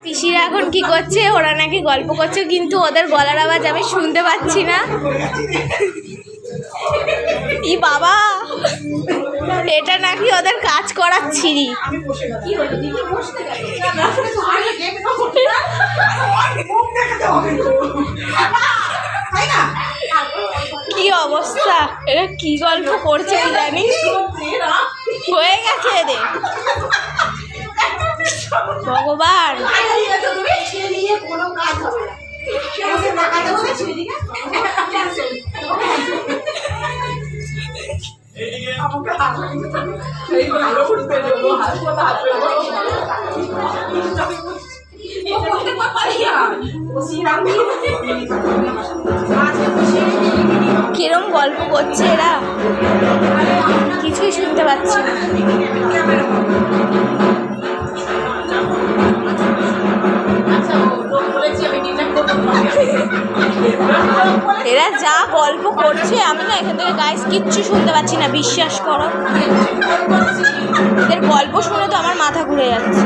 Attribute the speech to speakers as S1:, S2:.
S1: পিসিরা এখন কি করছে? ওরা নাকি গল্প করছে, কিন্তু ওদের গলার আওয়াজ আমি শুনতে পাচ্ছি না। ই বাবা, এটা নাকি ওদের কাজ করার ছিরি। কি অবস্থা, এটা কি গল্প করছে জানি। হয়ে গেছে এদের, ভগবান। কিরম গল্প করছে এরা, কিছুই শুনতে পাচ্ছি না। এরা যা গল্প করছে আমি না এখান থেকে গাইস কিচ্ছু শুনতে পাচ্ছি না, বিশ্বাস করো। এদের গল্প শুনে তো আমার মাথা ঘুরে যাচ্ছে।